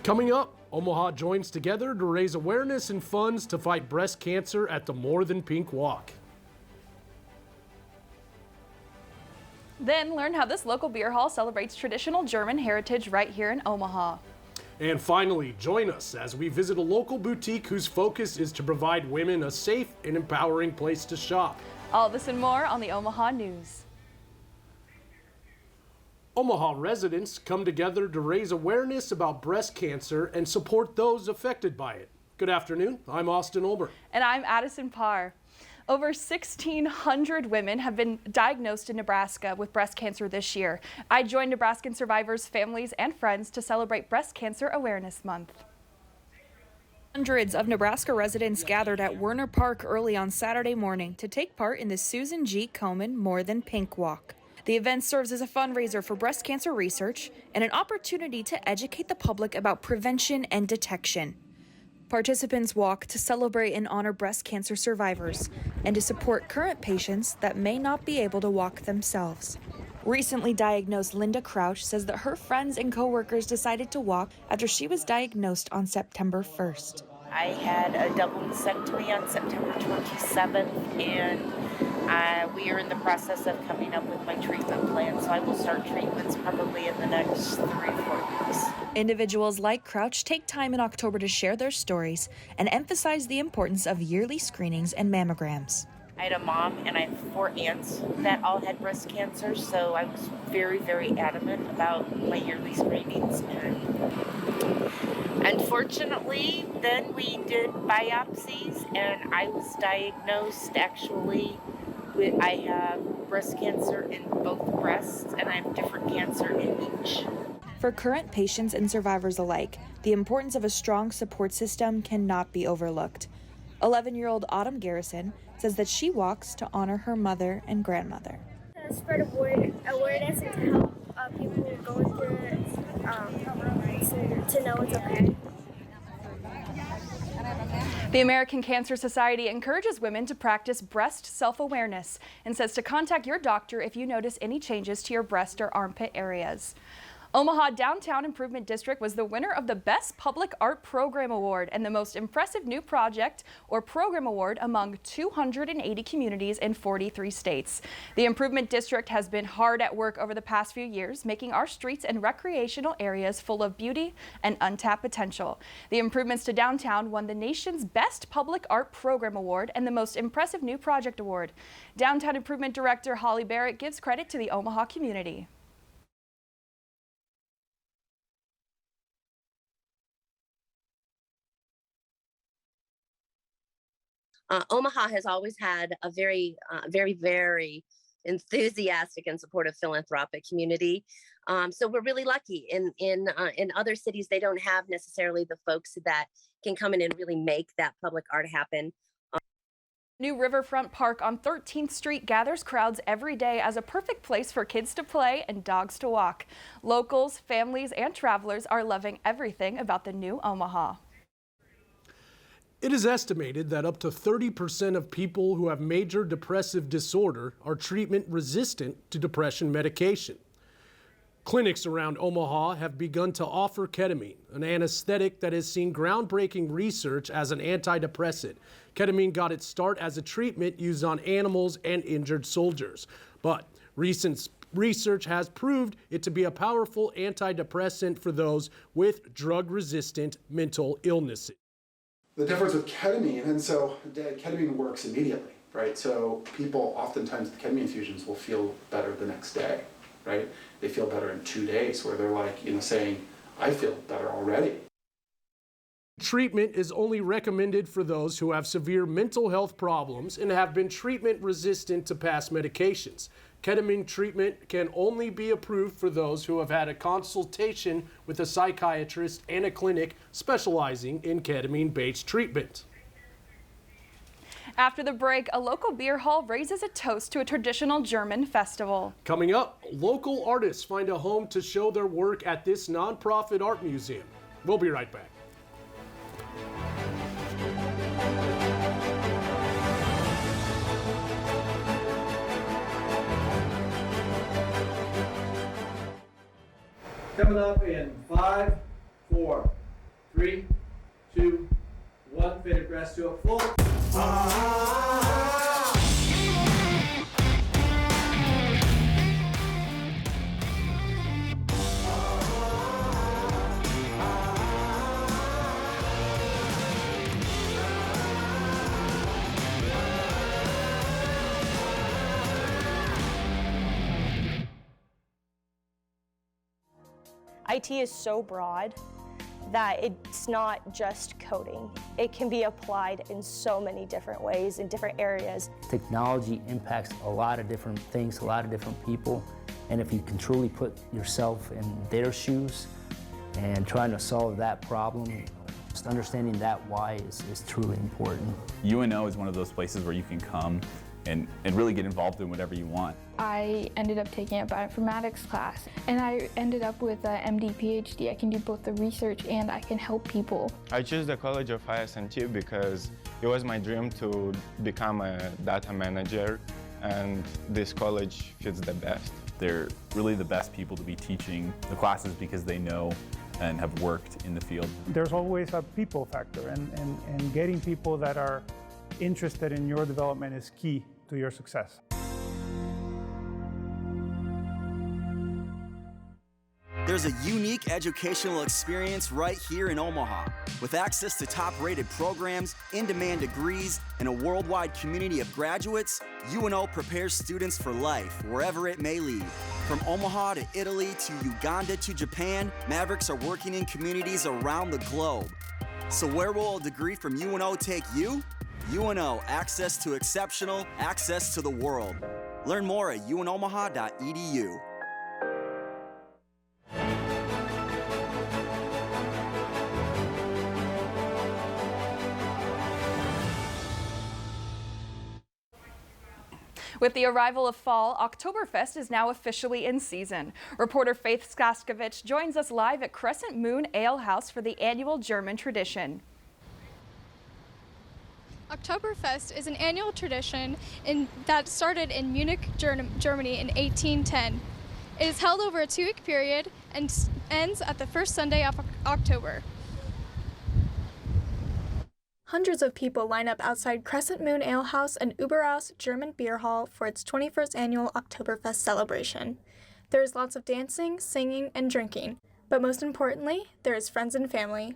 Coming up, Omaha joins together to raise awareness and funds to fight breast cancer at the More Than Pink Walk. Then learn how this local beer hall celebrates traditional German heritage right here in Omaha. And finally, join us as we visit a local boutique whose focus is to provide women a safe and empowering place to shop. All this and more on the Omaha News. Omaha residents come together to raise awareness about breast cancer and support those affected by it. Good afternoon, I'm Austin Olber. And I'm Addison Parr. Over 1,600 women have been diagnosed in Nebraska with breast cancer this year. I joined Nebraskan survivors, families, and friends to celebrate Breast Cancer Awareness Month. Hundreds of Nebraska residents gathered at Werner Park early on Saturday morning to take part in the Susan G. Komen More Than Pink Walk. The event serves as a fundraiser for breast cancer research and an opportunity to educate the public about prevention and detection. Participants walk to celebrate and honor breast cancer survivors and to support current patients that may not be able to walk themselves. Recently diagnosed Linda Crouch says that her friends and coworkers decided to walk after she was diagnosed on September 1st. I had a double mastectomy on September 27th, and we are in the process of coming up with my treatment plan, so I will start treatments probably in the next 3 or 4 weeks. Individuals like Crouch take time in October to share their stories and emphasize the importance of yearly screenings and mammograms. I had a mom and I have 4 aunts that all had breast cancer, so I was very, very adamant about my yearly screenings. And unfortunately, then we did biopsies, and I was diagnosed actually with, I have breast cancer in both breasts, and I have different cancer in each. For current patients and survivors alike, the importance of a strong support system cannot be overlooked. 11-year-old Autumn Garrison says that she walks to honor her mother and grandmother. To spread awareness and to help people going through it to know it's okay. The American Cancer Society encourages women to practice breast self-awareness and says to contact your doctor if you notice any changes to your breast or armpit areas. Omaha Downtown Improvement District was the winner of the Best Public Art Program Award and the Most Impressive New Project or Program Award among 280 communities in 43 states. The Improvement District has been hard at work over the past few years, making our streets and recreational areas full of beauty and untapped potential. The improvements to downtown won the nation's Best Public Art Program Award and the Most Impressive New Project Award. Downtown Improvement Director Holly Barrett gives credit to the Omaha community. Omaha has always had a very enthusiastic and supportive philanthropic community. So we're really lucky. In other cities, they don't have necessarily the folks that can come in and really make that public art happen. New Riverfront Park on 13th Street gathers crowds every day as a perfect place for kids to play and dogs to walk. Locals, families, and travelers are loving everything about the new Omaha. It is estimated that up to 30% of people who have major depressive disorder are treatment resistant to depression medication. Clinics around Omaha have begun to offer ketamine, an anesthetic that has seen groundbreaking research as an antidepressant. Ketamine got its start as a treatment used on animals and injured soldiers, but recent research has proved it to be a powerful antidepressant for those with drug-resistant mental illnesses. The difference with ketamine, and so ketamine works immediately, right? So people oftentimes the ketamine infusions will feel better the next day, right? They feel better in 2 days, where they're like, saying, I feel better already. Treatment is only recommended for those who have severe mental health problems and have been treatment resistant to past medications. Ketamine treatment can only be approved for those who have had a consultation with a psychiatrist and a clinic specializing in ketamine-based treatment. After the break, a local beer hall raises a toast to a traditional German festival. Coming up, local artists find a home to show their work at this nonprofit art museum. We'll be right back. Coming up in 5, 4, 3, 2, 1. Faded grass to a full. IT is so broad that it's not just coding. It can be applied in so many different ways in different areas. Technology impacts a lot of different things, a lot of different people, and if you can truly put yourself in their shoes and trying to solve that problem, just understanding that why is truly important. UNO is one of those places where you can come and really get involved in whatever you want. I ended up taking a bioinformatics class, and I ended up with a MD PhD. I can do both the research and I can help people. I chose the College of IS&T because it was my dream to become a data manager, and this college fits the best. They're really the best people to be teaching the classes because they know and have worked in the field. There's always a people factor, and getting people that are interested in your development is key to your success. There's a unique educational experience right here in Omaha. With access to top-rated programs, in-demand degrees, and a worldwide community of graduates, UNO prepares students for life, wherever it may lead. From Omaha to Italy to Uganda to Japan, Mavericks are working in communities around the globe. So where will a degree from UNO take you? UNO, access to exceptional, access to the world. Learn more at unomaha.edu. With the arrival of fall, Oktoberfest is now officially in season. Reporter Faith Skaskovich joins us live at Crescent Moon Ale House for the annual German tradition. Oktoberfest is an annual tradition that started in Munich, Germany in 1810. It is held over a 2-week period and ends at the first Sunday of October. Hundreds of people line up outside Crescent Moon Ale House and Überaus German Beer Hall for its 21st annual Oktoberfest celebration. There is lots of dancing, singing, and drinking, but most importantly, there is friends and family.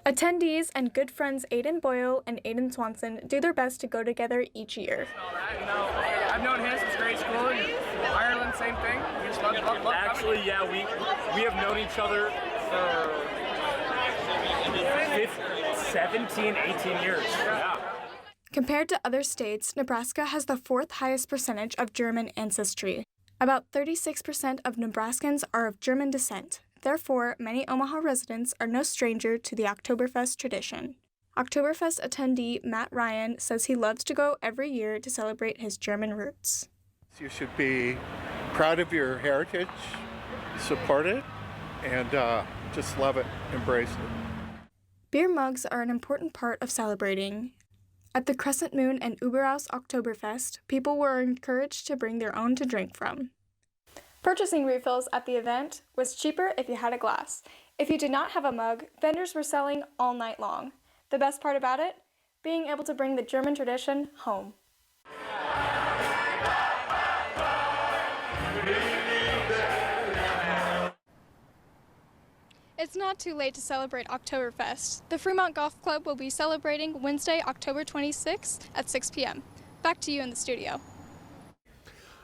Attendees and good friends Aidan Boyle and Aidan Swanson do their best to go together each year. I've known him since grade school. In Ireland, same thing. We just love Actually, yeah, we have known each other for 17, 18 years. Yeah. Compared to other states, Nebraska has the 4th highest percentage of German ancestry. About 36% of Nebraskans are of German descent. Therefore, many Omaha residents are no stranger to the Oktoberfest tradition. Oktoberfest attendee Matt Ryan says he loves to go every year to celebrate his German roots. You should be proud of your heritage, support it, and just love it, embrace it. Beer mugs are an important part of celebrating. At the Crescent Moon and Überaus Oktoberfest, people were encouraged to bring their own to drink from. Purchasing refills at the event was cheaper if you had a glass. If you did not have a mug, vendors were selling all night long. The best part about it? Being able to bring the German tradition home. It's not too late to celebrate Oktoberfest. The Fremont Golf Club will be celebrating Wednesday, October 26th at 6 p.m. Back to you in the studio.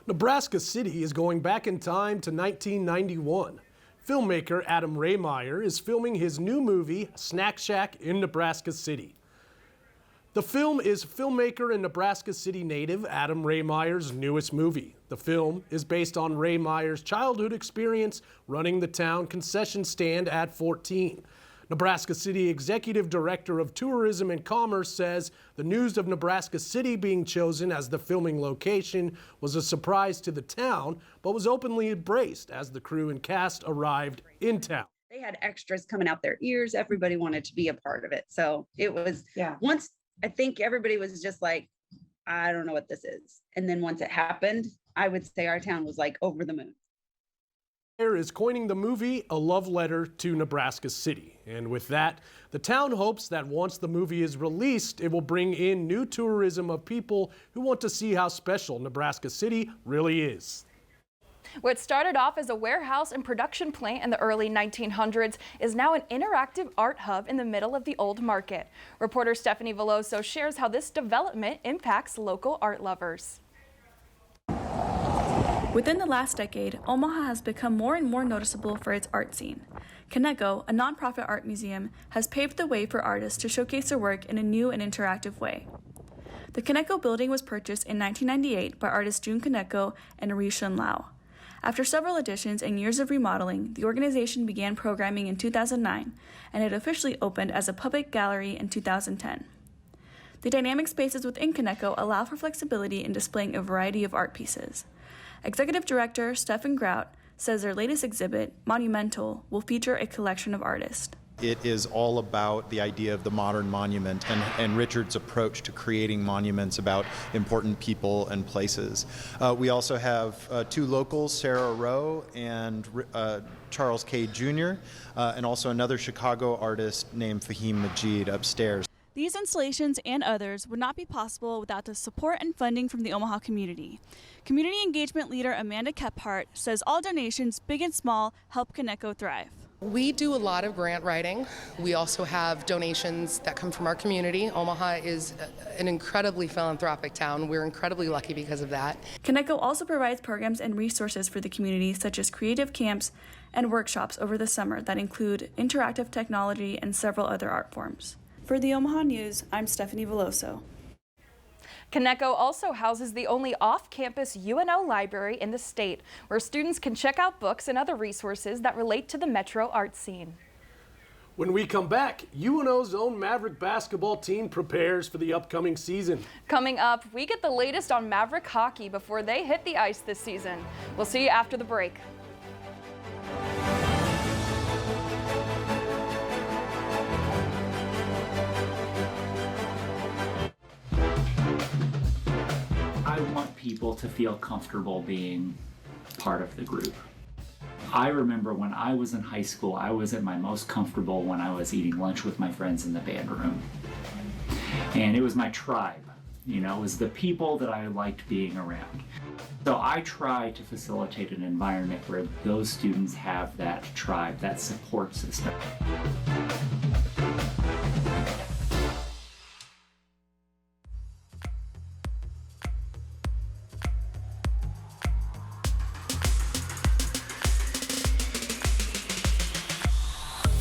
Nebraska City is going back in time to 1991. Filmmaker Adam Rehmeyer is filming his new movie, Snack Shack in Nebraska City. The film is filmmaker and Nebraska City native Adam Rehmeyer's newest movie. The film is based on Rehmeyer's childhood experience running the town concession stand at 14. Nebraska City Executive Director of Tourism and Commerce says the news of Nebraska City being chosen as the filming location was a surprise to the town, but was openly embraced as the crew and cast arrived in town. They had extras coming out their ears. Everybody wanted to be a part of it. So it was, once I think everybody was just like, I don't know what this is. And then once it happened, I would say our town was like over the moon. is coining the movie A Love Letter to Nebraska City. And with that, the town hopes that once the movie is released, it will bring in new tourism of people who want to see how special Nebraska City really is. What started off as a warehouse and production plant in the early 1900s is now an interactive art hub in the middle of the old market. Reporter Stephanie Veloso shares how this development impacts local art lovers. Within the last decade, Omaha has become more and more noticeable for its art scene. Kaneko, a nonprofit art museum, has paved the way for artists to showcase their work in a new and interactive way. The Kaneko building was purchased in 1998 by artists June Kaneko and Ri Shun Lau. After several additions and years of remodeling, the organization began programming in 2009, and it officially opened as a public gallery in 2010. The dynamic spaces within Kaneko allow for flexibility in displaying a variety of art pieces. Executive Director Stefan Grout says their latest exhibit, Monumental, will feature a collection of artists. It is all about the idea of the modern monument and Richard's approach to creating monuments about important people and places. We also have two locals, Sarah Rowe and Charles K. Jr., and also another Chicago artist named Fahim Majid upstairs. These installations and others would not be possible without the support and funding from the Omaha community. Community engagement leader Amanda Kephart says all donations, big and small, help Kaneko thrive. We do a lot of grant writing. We also have donations that come from our community. Omaha is an incredibly philanthropic town. We're incredibly lucky because of that. Kaneko also provides programs and resources for the community, such as creative camps and workshops over the summer that include interactive technology and several other art forms. For the Omaha News, I'm Stephanie Veloso. Kaneko also houses the only off-campus UNO library in the state, where students can check out books and other resources that relate to the metro art scene. When we come back, UNO's own Maverick basketball team prepares for the upcoming season. Coming up, we get the latest on Maverick hockey before they hit the ice this season. We'll see you after the break. I want people to feel comfortable being part of the group. I remember when I was in high school, I was at my most comfortable when I was eating lunch with my friends in the band room. And it was my tribe, you know, it was the people that I liked being around. So I try to facilitate an environment where those students have that tribe, that support system.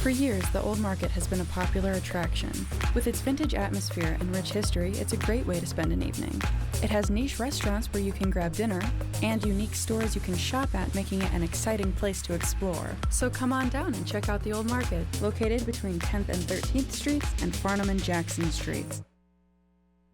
For years, the Old Market has been a popular attraction. With its vintage atmosphere and rich history, it's a great way to spend an evening. It has niche restaurants where you can grab dinner, and unique stores you can shop at, making it an exciting place to explore. So come on down and check out the Old Market, located between 10th and 13th Streets and Farnham and Jackson Streets.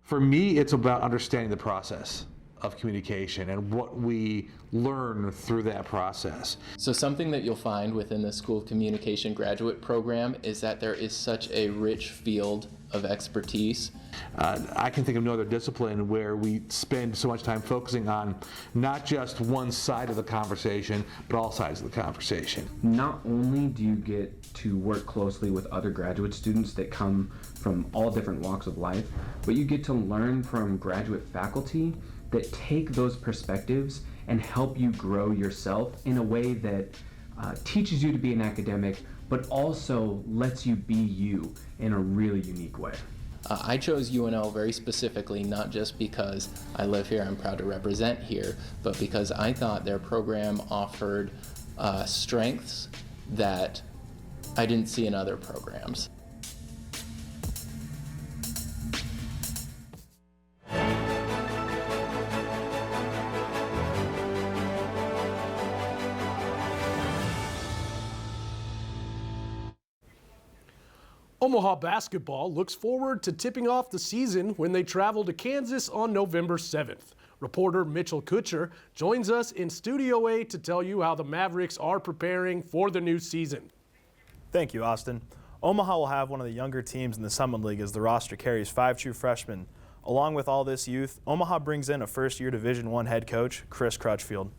For me, it's about understanding the process of communication and what we learn through that process. So something that you'll find within the School of Communication graduate program is that there is such a rich field of expertise. I can think of no other discipline where we spend so much time focusing on not just one side of the conversation, but all sides of the conversation. Not only do you get to work closely with other graduate students that come from all different walks of life, but you get to learn from graduate faculty that take those perspectives and help you grow yourself in a way that teaches you to be an academic, but also lets you be you in a really unique way. I chose UNO very specifically, not just because I live here, I'm proud to represent here, but because I thought their program offered strengths that I didn't see in other programs. Omaha basketball looks forward to tipping off the season when they travel to Kansas on November 7th. Reporter Mitchell Kutcher joins us in Studio A to tell you how the Mavericks are preparing for the new season. Thank you, Austin. Omaha will have one of the younger teams in the Summit League as the roster carries 5 true freshmen. Along with all this youth, Omaha brings in a first-year Division I head coach, Chris Crutchfield.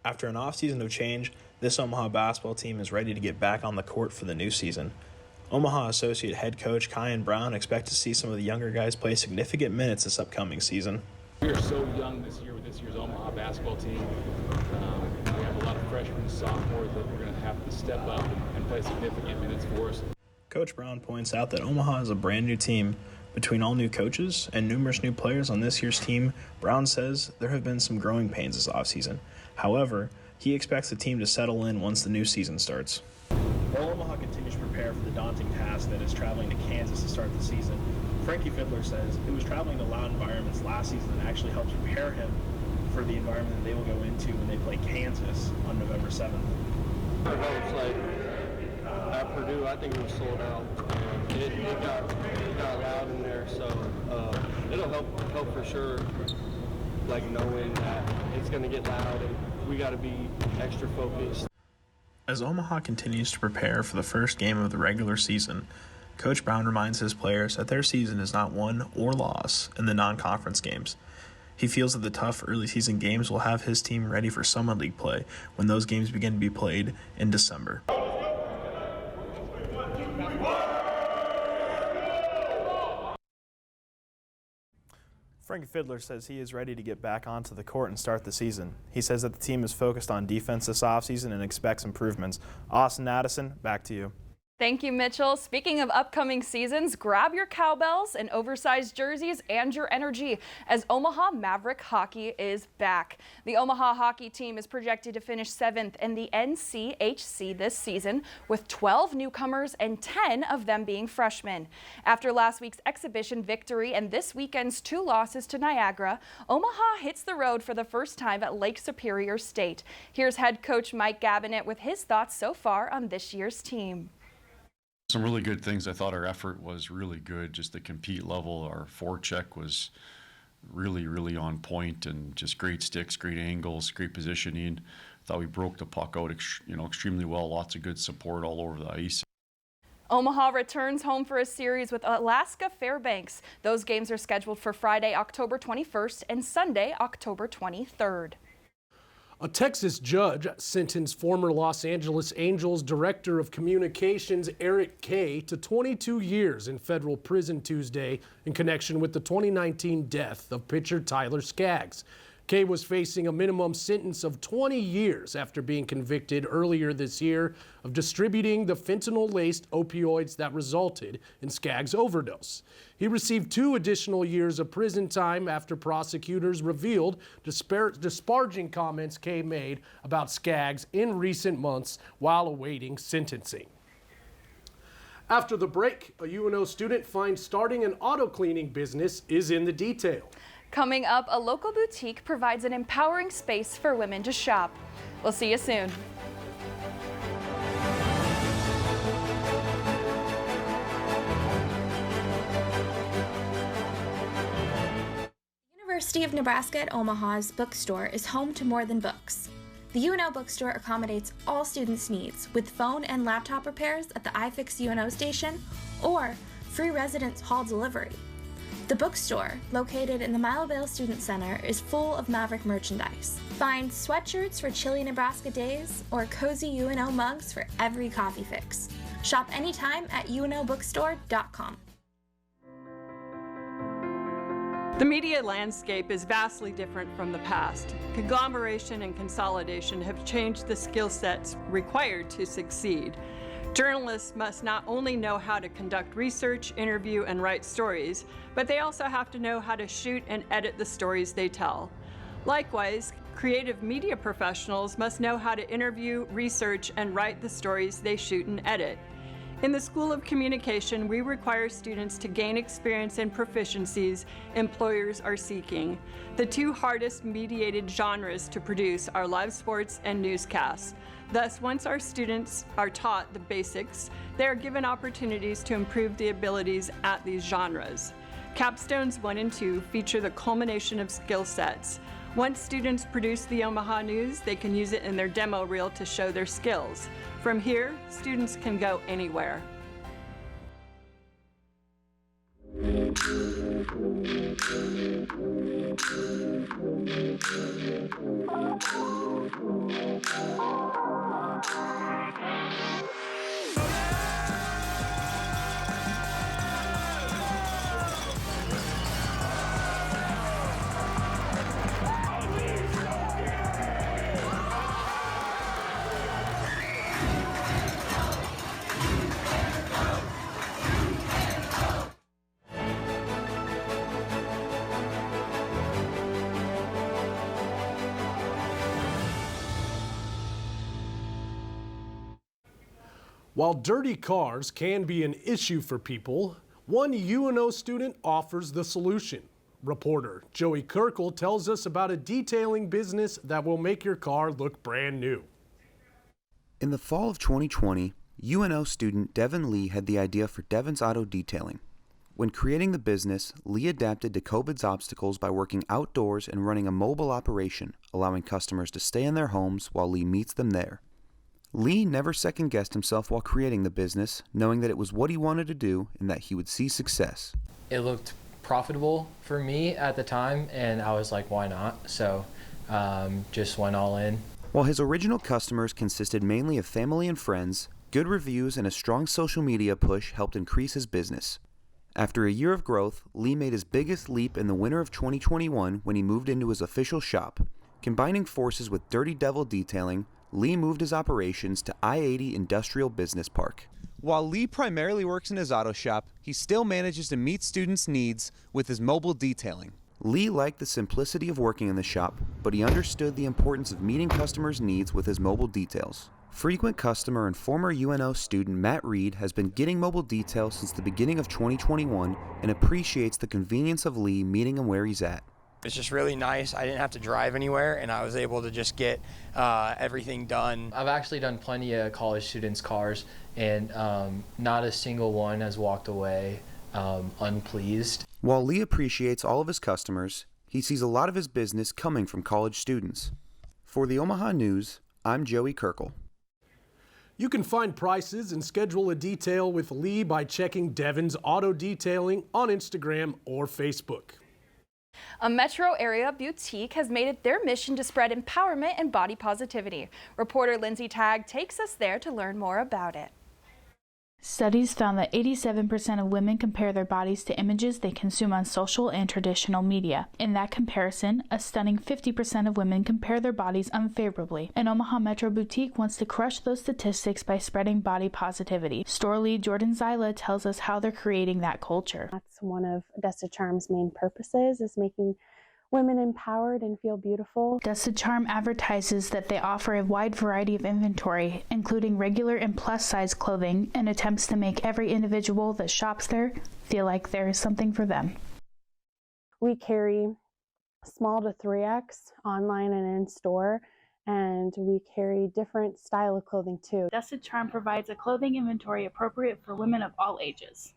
After an offseason of change, this Omaha basketball team is ready to get back on the court for the new season. Omaha Associate Head Coach Kyan Brown expects to see some of the younger guys play significant minutes this upcoming season. We are so young this year with this year's Omaha basketball team. We have a lot of freshmen and sophomores that we're going to have to step up and play significant minutes for us. Coach Brown points out that Omaha is a brand new team. Between all new coaches and numerous new players on this year's team, Brown says there have been some growing pains this offseason. However, he expects the team to settle in once the new season starts. While Omaha continues to prepare for the daunting task that is traveling to Kansas to start the season, Frankie Fiddler says it was traveling to loud environments last season that actually helps prepare him for the environment that they will go into when they play Kansas on November 7th. I know it's like at Purdue, I think it was sold out, and it got loud in there, so it'll help for sure, like knowing that it's going to get loud and we got to be extra focused. As Omaha continues to prepare for the first game of the regular season, Coach Brown reminds his players that their season is not won or lost in the non-conference games. He feels that the tough early season games will have his team ready for Summer League play when those games begin to be played in December. Frankie Fiddler says he is ready to get back onto the court and start the season. He says that the team is focused on defense this offseason and expects improvements. Austin Addison, back to you. Thank you, Mitchell. Speaking of upcoming seasons, grab your cowbells and oversized jerseys and your energy as Omaha Maverick hockey is back. The Omaha hockey team is projected to finish 7th in the NCHC this season, with 12 newcomers and 10 of them being freshmen. After last week's exhibition victory and this weekend's 2 losses to Niagara, Omaha hits the road for the first time at Lake Superior State. Here's head coach Mike Gabinet with his thoughts so far on this year's team. Some really good things. I thought our effort was really good. Just the compete level, our forecheck was really on point, and just great sticks, great angles, great positioning. Thought we broke the puck out, extremely well. Lots of good support all over the ice. Omaha returns home for a series with Alaska Fairbanks. Those games are scheduled for Friday, October 21st and Sunday, October 23rd. A Texas judge sentenced former Los Angeles Angels Director of Communications Eric Kay to 22 years in federal prison Tuesday in connection with the 2019 death of pitcher Tyler Skaggs. Kay was facing a minimum sentence of 20 years after being convicted earlier this year of distributing the fentanyl-laced opioids that resulted in Skaggs' overdose. He received 2 additional years of prison time after prosecutors revealed disparaging comments Kay made about Skaggs in recent months while awaiting sentencing. After the break, a UNO student finds starting an auto cleaning business is in the detail. Coming up, a local boutique provides an empowering space for women to shop. We'll see you soon. University of Nebraska at Omaha's bookstore is home to more than books. The UNO bookstore accommodates all students' needs with phone and laptop repairs at the iFix UNO station or free residence hall delivery. The bookstore, located in the Milevale Student Center, is full of Maverick merchandise. Find sweatshirts for chilly Nebraska days or cozy UNO mugs for every coffee fix. Shop anytime at unobookstore.com. The media landscape is vastly different from the past. Conglomeration and consolidation have changed the skill sets required to succeed. Journalists must not only know how to conduct research, interview, and write stories, but they also have to know how to shoot and edit the stories they tell. Likewise, creative media professionals must know how to interview, research, and write the stories they shoot and edit. In the School of Communication, we require students to gain experience and proficiencies employers are seeking. The 2 hardest mediated genres to produce are live sports and newscasts. Thus, once our students are taught the basics, they are given opportunities to improve the abilities at these genres. Capstones 1 and 2 feature the culmination of skill sets. Once students produce the Omaha News, they can use it in their demo reel to show their skills. From here, students can go anywhere. While dirty cars can be an issue for people, one UNO student offers the solution. Reporter Joey Kirkle tells us about a detailing business that will make your car look brand new. In the fall of 2020, UNO student Devin Lee had the idea for Devin's Auto Detailing. When creating the business, Lee adapted to COVID's obstacles by working outdoors and running a mobile operation, allowing customers to stay in their homes while Lee meets them there. Lee never second-guessed himself while creating the business, knowing that it was what he wanted to do and that he would see success. It looked profitable for me at the time, and I was like, why not? So just went all in. While his original customers consisted mainly of family and friends, good reviews and a strong social media push helped increase his business. After a year of growth, Lee made his biggest leap in the winter of 2021 when he moved into his official shop. Combining forces with Dirty Devil Detailing, Lee moved his operations to I-80 Industrial Business Park. While Lee primarily works in his auto shop, he still manages to meet students' needs with his mobile detailing. Lee liked the simplicity of working in the shop, but he understood the importance of meeting customers' needs with his mobile details. Frequent customer and former UNO student Matt Reed has been getting mobile details since the beginning of 2021 and appreciates the convenience of Lee meeting him where he's at. It's just really nice. I didn't have to drive anywhere, and I was able to just get everything done. I've actually done plenty of college students' cars, and not a single one has walked away unpleased. While Lee appreciates all of his customers, he sees a lot of his business coming from college students. For the Omaha News, I'm Joey Kirkle. You can find prices and schedule a detail with Lee by checking Devin's Auto Detailing on Instagram or Facebook. A metro area boutique has made it their mission to spread empowerment and body positivity. Reporter Lindsay Tagg takes us there to learn more about it. Studies found that 87% of women compare their bodies to images they consume on social and traditional media. In that comparison, a stunning 50% of women compare their bodies unfavorably. An Omaha Metro boutique wants to crush those statistics by spreading body positivity. Store lead Jordan Zyla tells us how they're creating that culture. That's one of Dusted Charm's main purposes, is making women empowered and feel beautiful. Dusted Charm advertises that they offer a wide variety of inventory, including regular and plus-size clothing, and attempts to make every individual that shops there feel like there is something for them. We carry small to 3X online and in store, and we carry different style of clothing too. Dusted Charm provides a clothing inventory appropriate for women of all ages.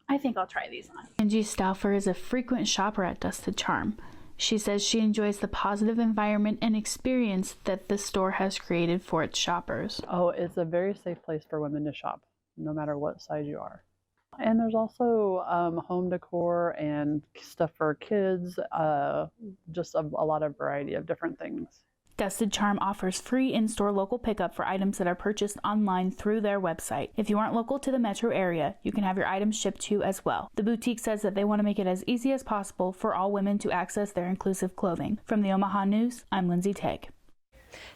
I think I'll try these on. Angie Stauffer is a frequent shopper at Dusted Charm. She says she enjoys the positive environment and experience that the store has created for its shoppers. Oh, it's a very safe place for women to shop, no matter what size you are. And there's also home decor and stuff for kids, just a lot of variety of different things. Dusted Charm offers free in-store local pickup for items that are purchased online through their website. If you aren't local to the metro area, you can have your items shipped to you as well. The boutique says that they want to make it as easy as possible for all women to access their inclusive clothing. From the Omaha News, I'm Lindsay Tagg.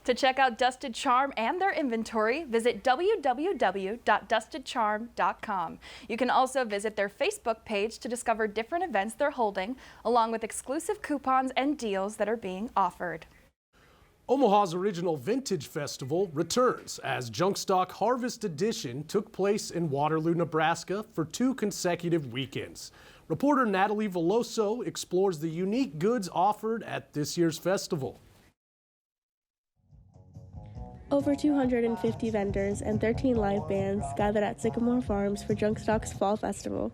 To check out Dusted Charm and their inventory, visit www.dustedcharm.com. You can also visit their Facebook page to discover different events they're holding, along with exclusive coupons and deals that are being offered. Omaha's original Vintage Festival returns as Junkstock Harvest Edition took place in Waterloo, Nebraska for 2 consecutive weekends. Reporter Natalie Veloso explores the unique goods offered at this year's festival. Over 250 vendors and 13 live bands gathered at Sycamore Farms for Junkstock's Fall Festival.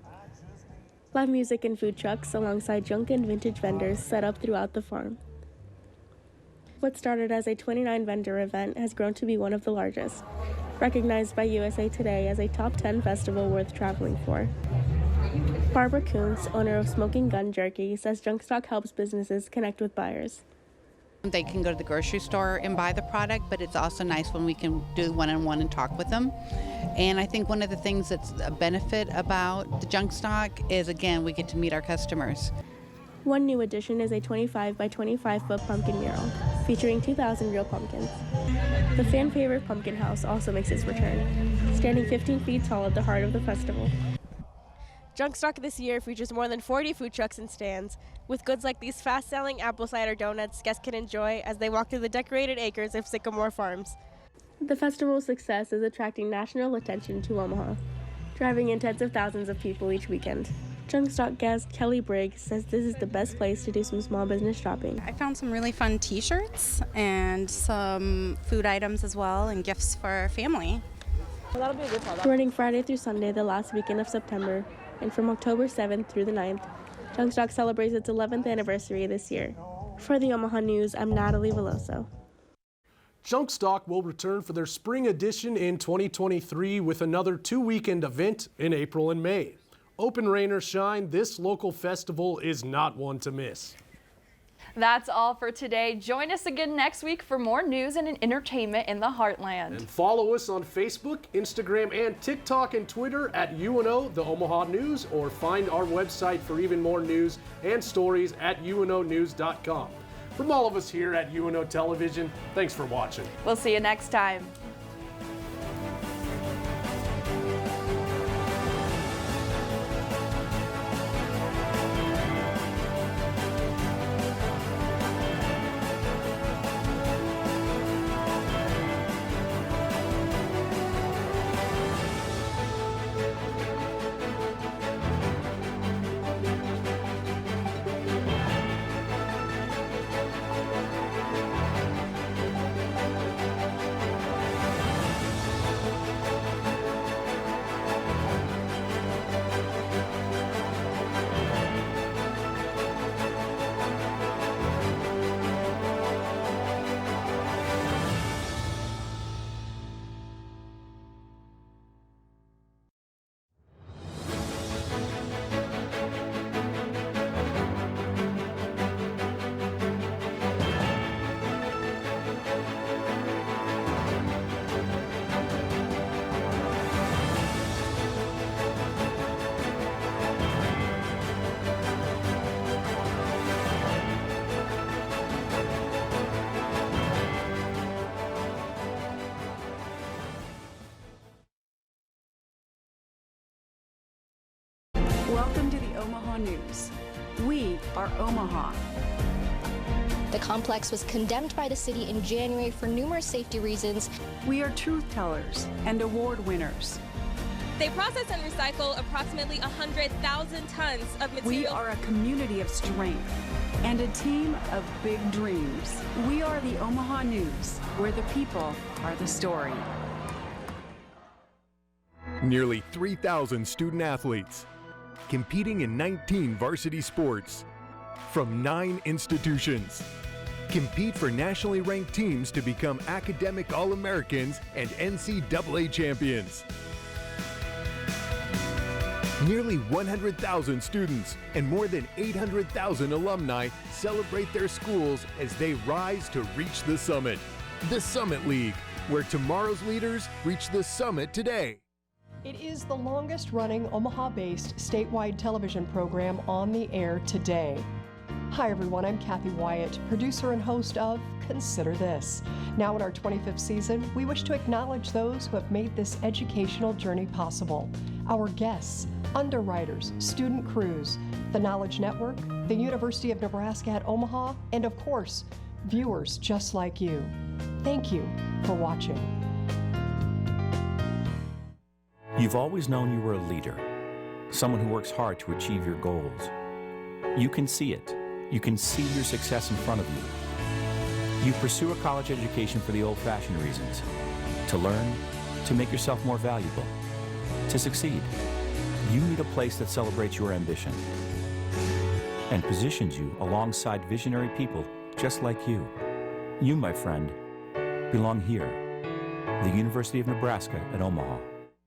Live music and food trucks alongside junk and vintage vendors set up throughout the farm. What started as a 29-vendor event has grown to be one of the largest, recognized by USA Today as a top 10 festival worth traveling for. Barbara Coons, owner of Smoking Gun Jerky, says Junk Stock helps businesses connect with buyers. They can go to the grocery store and buy the product, but it's also nice when we can do one-on-one and talk with them. And I think one of the things that's a benefit about the Junk Stock is, again, we get to meet our customers. One new addition is a 25 by 25 foot pumpkin mural featuring 2,000 real pumpkins. The fan favorite pumpkin house also makes its return, standing 15 feet tall at the heart of the festival. Junk Stock this year features more than 40 food trucks and stands, with goods like these fast-selling apple cider donuts guests can enjoy as they walk through the decorated acres of Sycamore Farms. The festival's success is attracting national attention to Omaha, driving in tens of thousands of people each weekend. Junk Stock guest Kelly Briggs says this is the best place to do some small business shopping. I found some really fun t-shirts and some food items as well and gifts for our family. Running Friday through Sunday the last weekend of September, and from October 7th through the 9th, Junk Stock celebrates its 11th anniversary this year. For the Omaha News, I'm Natalie Veloso. Junk Stock will return for their spring edition in 2023 with another 2-weekend event in April and May. Open rain or shine, this local festival is not one to miss. That's all for today. Join us again next week for more news and entertainment in the Heartland. And follow us on Facebook, Instagram, and TikTok and Twitter at UNO, the Omaha News, or find our website for even more news and stories at unonews.com. From all of us here at UNO Television, thanks for watching. We'll see you next time. Welcome to the Omaha News. We are Omaha. The complex was condemned by the city in January for numerous safety reasons. We are truth tellers and award winners. They process and recycle approximately 100,000 tons of material. We are a community of strength and a team of big dreams. We are the Omaha News, where the people are the story. Nearly 3,000 student athletes competing in 19 varsity sports from 9 institutions. Compete for nationally ranked teams to become academic All-Americans and NCAA champions. Nearly 100,000 students and more than 800,000 alumni celebrate their schools as they rise to reach the summit. The Summit League, where tomorrow's leaders reach the summit today. It is the longest running Omaha-based statewide television program on the air today. Hi everyone, I'm Kathy Wyatt, producer and host of Consider This. Now in our 25th season, we wish to acknowledge those who have made this educational journey possible. Our guests, underwriters, student crews, the Knowledge Network, the University of Nebraska at Omaha, and of course, viewers just like you. Thank you for watching. You've always known you were a leader, someone who works hard to achieve your goals. You can see it. You can see your success in front of you. You pursue a college education for the old-fashioned reasons, to learn, to make yourself more valuable, to succeed. You need a place that celebrates your ambition and positions you alongside visionary people just like you. You, my friend, belong here, the University of Nebraska at Omaha.